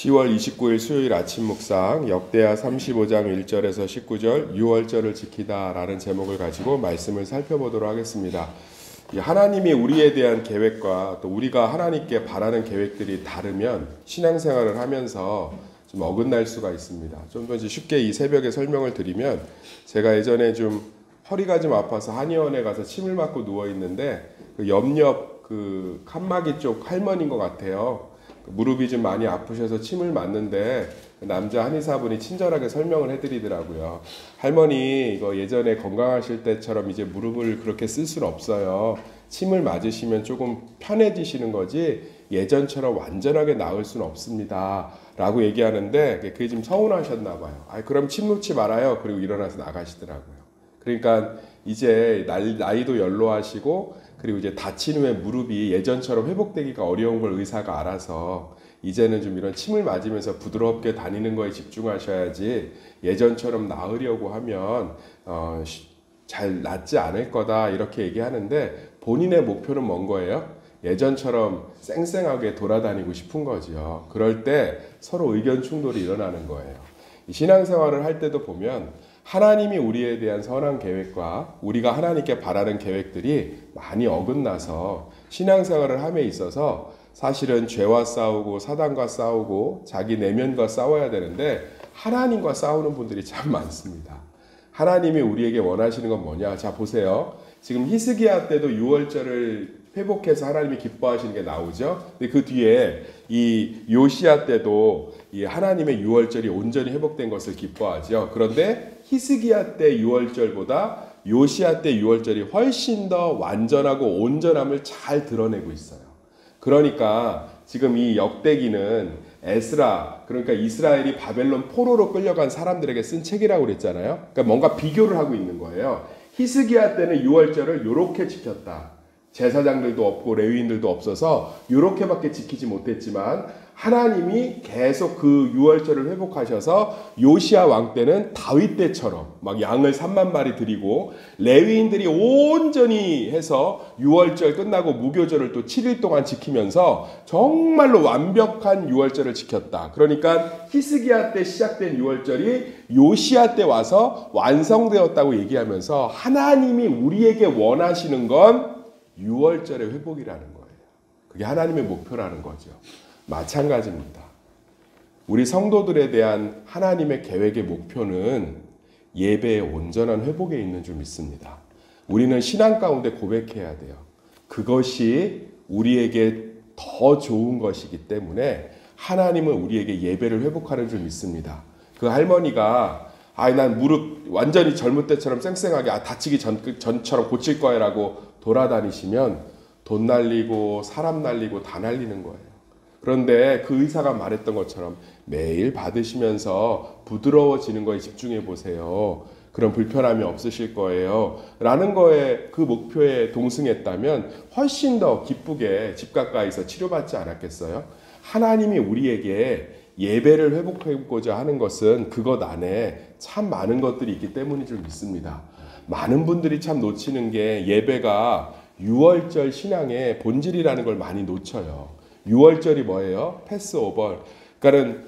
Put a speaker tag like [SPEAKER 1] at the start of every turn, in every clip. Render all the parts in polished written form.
[SPEAKER 1] 10월 29일 수요일 아침 묵상 역대하 35장 1절에서 19절 유월절을 지키다 라는 제목을 가지고 말씀을 살펴보도록 하겠습니다. 하나님이 우리에 대한 계획과 또 우리가 하나님께 바라는 계획들이 다르면 신앙생활을 하면서 좀 어긋날 수가 있습니다. 좀 더 쉽게 이 새벽에 설명을 드리면, 제가 예전에 좀 허리가 좀 아파서 한의원에 가서 침을 맞고 누워 있는데 그 옆 칸막이 쪽 할머니인 것 같아요. 무릎이 좀 많이 아프셔서 침을 맞는데 남자 한의사분이 친절하게 설명을 해드리더라고요. 할머니, 이거 예전에 건강하실 때처럼 이제 무릎을 그렇게 쓸 수는 없어요. 침을 맞으시면 조금 편해지시는 거지 예전처럼 완전하게 나을 수는 없습니다 라고 얘기하는데, 그게 좀 서운하셨나 봐요. 그럼 침 놓지 말아요. 그리고 일어나서 나가시더라고요. 그러니까 이제 나이도 연로하시고, 그리고 이제 다친 후에 무릎이 예전처럼 회복되기가 어려운 걸 의사가 알아서 이제는 좀 이런 침을 맞으면서 부드럽게 다니는 거에 집중하셔야지 예전처럼 나으려고 하면 잘 낫지 않을 거다, 이렇게 얘기하는데, 본인의 목표는 뭔 거예요? 예전처럼 쌩쌩하게 돌아다니고 싶은 거죠. 그럴 때 서로 의견 충돌이 일어나는 거예요. 신앙생활을 할 때도 보면 하나님이 우리에 대한 선한 계획과 우리가 하나님께 바라는 계획들이 많이 어긋나서 신앙생활을 함에 있어서 사실은 죄와 싸우고 사단과 싸우고 자기 내면과 싸워야 되는데 하나님과 싸우는 분들이 참 많습니다. 하나님이 우리에게 원하시는 건 뭐냐? 자, 보세요. 지금 히스기야 때도 유월절을 회복해서 하나님이 기뻐하시는 게 나오죠. 근데 그 뒤에 이 요시야 때도 이 하나님의 유월절이 온전히 회복된 것을 기뻐하죠. 그런데 히스기야 때 유월절보다 요시야 때 유월절이 훨씬 더 완전하고 온전함을 잘 드러내고 있어요. 그러니까 지금 이 역대기는 에스라, 그러니까 이스라엘이 바벨론 포로로 끌려간 사람들에게 쓴 책이라고 그랬잖아요. 그러니까 뭔가 비교를 하고 있는 거예요. 히스기야 때는 유월절을 요렇게 지켰다. 제사장들도 없고 레위인들도 없어서 요렇게밖에 지키지 못했지만 하나님이 계속 그 유월절을 회복하셔서 요시야 왕 때는 다윗 때처럼 막 양을 3만 마리 드리고 레위인들이 온전히 해서 유월절 끝나고 무교절을 또 7일 동안 지키면서 정말로 완벽한 유월절을 지켰다. 그러니까 히스기야 때 시작된 유월절이 요시야 때 와서 완성되었다고 얘기하면서 하나님이 우리에게 원하시는 건 유월절의 회복이라는 거예요. 그게 하나님의 목표라는 거죠. 마찬가지입니다. 우리 성도들에 대한 하나님의 계획의 목표는 예배의 온전한 회복에 있는 줄 믿습니다. 우리는 신앙 가운데 고백해야 돼요. 그것이 우리에게 더 좋은 것이기 때문에 하나님은 우리에게 예배를 회복하는 줄 믿습니다. 그 할머니가 난 무릎 완전히 젊을 때처럼 쌩쌩하게 다치기 전처럼 고칠 거야 라고 돌아다니시면 돈 날리고 사람 날리고 다 날리는 거예요. 그런데 그 의사가 말했던 것처럼 매일 받으시면서 부드러워지는 거에 집중해 보세요. 그런 불편함이 없으실 거예요 라는 거에, 그 목표에 동승했다면 훨씬 더 기쁘게 집 가까이서 치료받지 않았겠어요? 하나님이 우리에게 예배를 회복하고자 하는 것은 그것 안에 참 많은 것들이 있기 때문인 줄 믿습니다. 많은 분들이 참 놓치는 게 예배가 유월절 신앙의 본질이라는 걸 많이 놓쳐요. 유월절이 뭐예요? 패스오버. 그러니까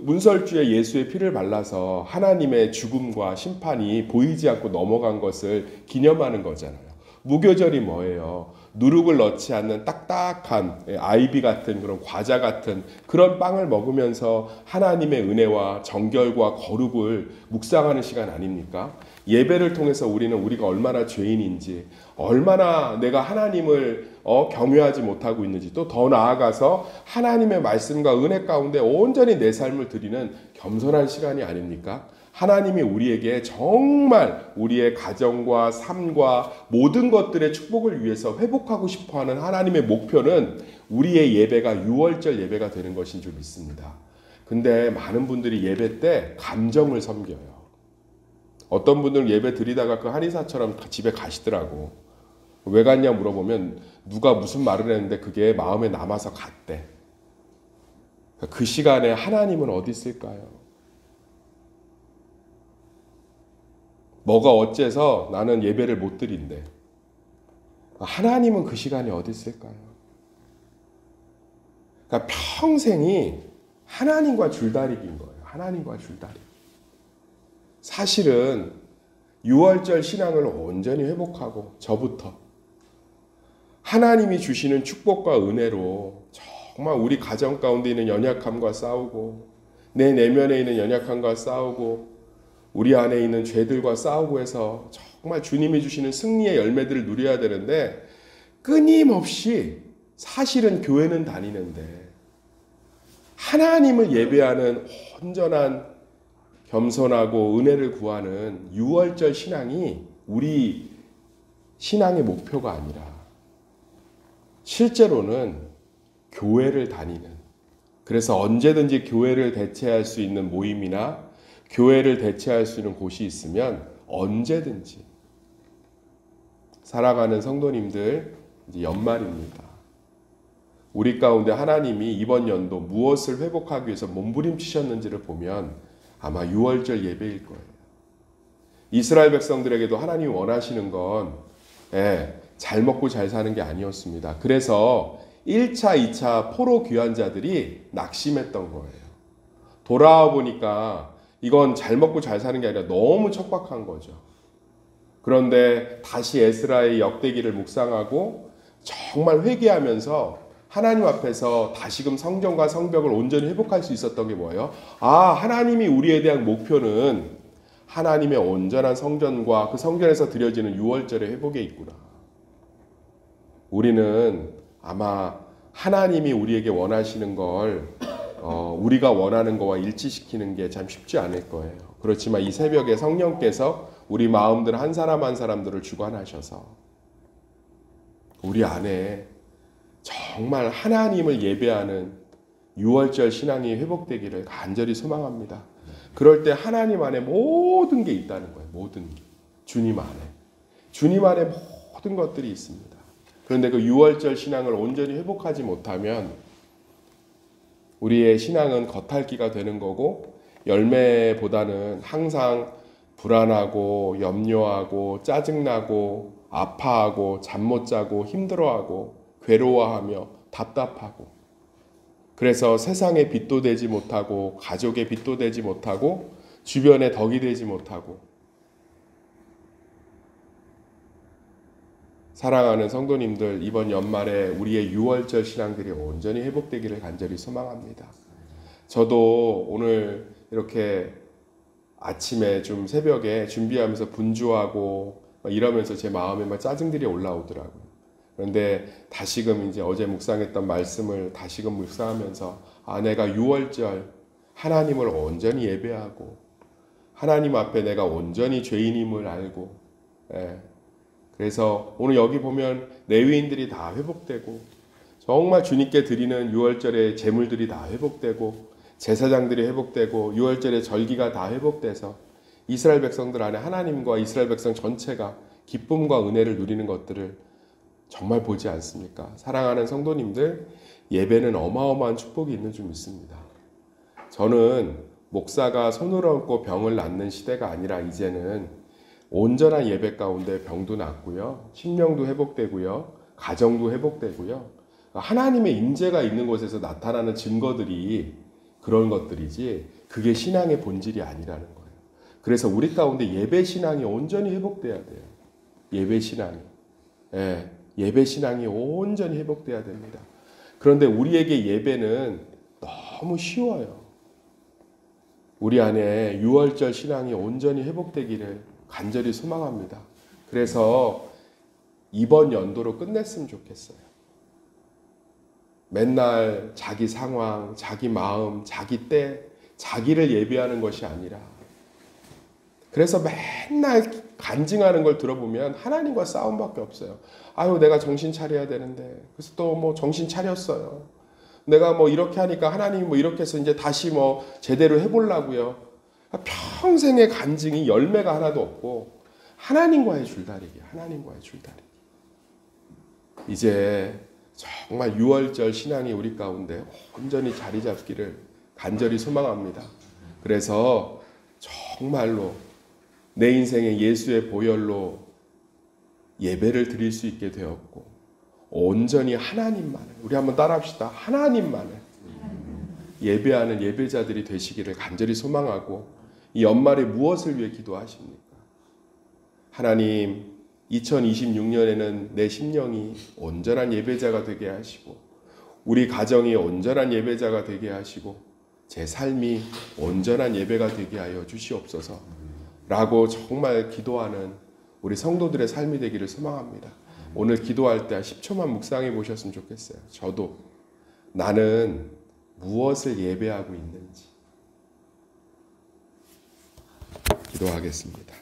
[SPEAKER 1] 문설주에 예수의 피를 발라서 하나님의 죽음과 심판이 보이지 않고 넘어간 것을 기념하는 거잖아요. 무교절이 뭐예요? 누룩을 넣지 않는 딱딱한 아이비 같은 그런 과자 같은 그런 빵을 먹으면서 하나님의 은혜와 정결과 거룩을 묵상하는 시간 아닙니까? 예배를 통해서 우리가 얼마나 죄인인지, 얼마나 내가 하나님을 경외하지 못하고 있는지, 또 더 나아가서 하나님의 말씀과 은혜 가운데 온전히 내 삶을 드리는 겸손한 시간이 아닙니까? 하나님이 우리에게 정말 우리의 가정과 삶과 모든 것들의 축복을 위해서 회복하고 싶어하는 하나님의 목표는 우리의 예배가 유월절 예배가 되는 것인 줄 믿습니다. 근데 많은 분들이 예배 때 감정을 섬겨요. 어떤 분들은 예배 드리다가 그 한의사처럼 집에 가시더라고. 왜 갔냐 물어보면 누가 무슨 말을 했는데 그게 마음에 남아서 갔대. 그 시간에 하나님은 어디 있을까요? 뭐가 어째서 나는 예배를 못 드린대. 하나님은 그 시간에 어디 있을까요? 그러니까 평생이 하나님과 줄다리기인 거예요. 하나님과 줄다리기. 사실은 유월절 신앙을 온전히 회복하고 저부터 하나님이 주시는 축복과 은혜로 정말 우리 가정 가운데 있는 연약함과 싸우고 내 내면에 있는 연약함과 싸우고 우리 안에 있는 죄들과 싸우고 해서 정말 주님이 주시는 승리의 열매들을 누려야 되는데 끊임없이 사실은 교회는 다니는데 하나님을 예배하는 온전한 겸손하고 은혜를 구하는 유월절 신앙이 우리 신앙의 목표가 아니라 실제로는 교회를 다니는, 그래서 언제든지 교회를 대체할 수 있는 모임이나 교회를 대체할 수 있는 곳이 있으면 언제든지 살아가는 성도님들, 이제 연말입니다. 우리 가운데 하나님이 이번 연도 무엇을 회복하기 위해서 몸부림치셨는지를 보면 아마 유월절 예배일 거예요. 이스라엘 백성들에게도 하나님이 원하시는 건 잘 먹고 잘 사는 게 아니었습니다. 그래서 1차, 2차 포로 귀환자들이 낙심했던 거예요. 돌아와 보니까 이건 잘 먹고 잘 사는 게 아니라 너무 척박한 거죠. 그런데 다시 에스라의 역대기를 묵상하고 정말 회개하면서 하나님 앞에서 다시금 성전과 성벽을 온전히 회복할 수 있었던 게 뭐예요? 하나님이 우리에 대한 목표는 하나님의 온전한 성전과 그 성전에서 드려지는 유월절의 회복에 있구나. 우리는 아마 하나님이 우리에게 원하시는 걸 우리가 원하는 거와 일치시키는 게 참 쉽지 않을 거예요. 그렇지만 이 새벽에 성령께서 우리 마음들 한 사람 한 사람들을 주관하셔서 우리 안에 정말 하나님을 예배하는 유월절 신앙이 회복되기를 간절히 소망합니다. 그럴 때 하나님 안에 모든 게 있다는 거예요. 모든 게. 주님 안에 모든 것들이 있습니다. 그런데 그 유월절 신앙을 온전히 회복하지 못하면 우리의 신앙은 겉핥기가 되는 거고 열매보다는 항상 불안하고 염려하고 짜증나고 아파하고 잠 못 자고 힘들어하고 괴로워하며 답답하고, 그래서 세상의 빛도 되지 못하고 가족의 빛도 되지 못하고 주변에 덕이 되지 못하고, 사랑하는 성도님들, 이번 연말에 우리의 유월절 신앙들이 온전히 회복되기를 간절히 소망합니다. 저도 오늘 이렇게 아침에 좀 새벽에 준비하면서 분주하고 이러면서 제 마음에 막 짜증들이 올라오더라고요. 그런데 다시금 이제 어제 묵상했던 말씀을 다시금 묵상하면서 내가 유월절 하나님을 온전히 예배하고 하나님 앞에 내가 온전히 죄인임을 알고, 그래서 오늘 여기 보면 레위인들이 다 회복되고 정말 주님께 드리는 유월절의 제물들이 다 회복되고 제사장들이 회복되고 유월절의 절기가 다 회복돼서 이스라엘 백성들 안에 하나님과 이스라엘 백성 전체가 기쁨과 은혜를 누리는 것들을 정말 보지 않습니까? 사랑하는 성도님들, 예배는 어마어마한 축복이 있는 줄 믿습니다. 저는 목사가 손을 얹고 병을 낫는 시대가 아니라 이제는 온전한 예배 가운데 병도 낫고요, 심령도 회복되고요, 가정도 회복되고요, 하나님의 임재가 있는 곳에서 나타나는 증거들이 그런 것들이지 그게 신앙의 본질이 아니라는 거예요. 그래서 우리 가운데 예배 신앙이 온전히 회복돼야 돼요. 예배 신앙이. 예배 신앙이 온전히 회복돼야 됩니다. 그런데 우리에게 예배는 너무 쉬워요. 우리 안에 유월절 신앙이 온전히 회복되기를 간절히 소망합니다. 그래서 이번 연도로 끝냈으면 좋겠어요. 맨날 자기 상황, 자기 마음, 자기 때, 자기를 예배하는 것이 아니라, 그래서 맨날 간증하는 걸 들어보면 하나님과 싸움밖에 없어요. 내가 정신 차려야 되는데, 그래서 또 뭐 정신 차렸어요. 내가 뭐 이렇게 하니까 하나님이 뭐 이렇게 해서 이제 다시 뭐 제대로 해보려고요. 평생의 간증이 열매가 하나도 없고 하나님과의 줄다리기, 하나님과의 줄다리기. 이제 정말 유월절 신앙이 우리 가운데 온전히 자리 잡기를 간절히 소망합니다. 그래서 정말로 내 인생의 예수의 보혈로 예배를 드릴 수 있게 되었고 온전히 하나님만을, 우리 한번 따라합시다. 하나님만을 예배하는 예배자들이 되시기를 간절히 소망하고 이 연말에 무엇을 위해 기도하십니까? 하나님, 2026년에는 내 심령이 온전한 예배자가 되게 하시고 우리 가정이 온전한 예배자가 되게 하시고 제 삶이 온전한 예배가 되게 하여 주시옵소서 라고 정말 기도하는 우리 성도들의 삶이 되기를 소망합니다. 오늘 기도할 때 10초만 묵상해 보셨으면 좋겠어요. 저도 나는 무엇을 예배하고 있는지 기도하겠습니다.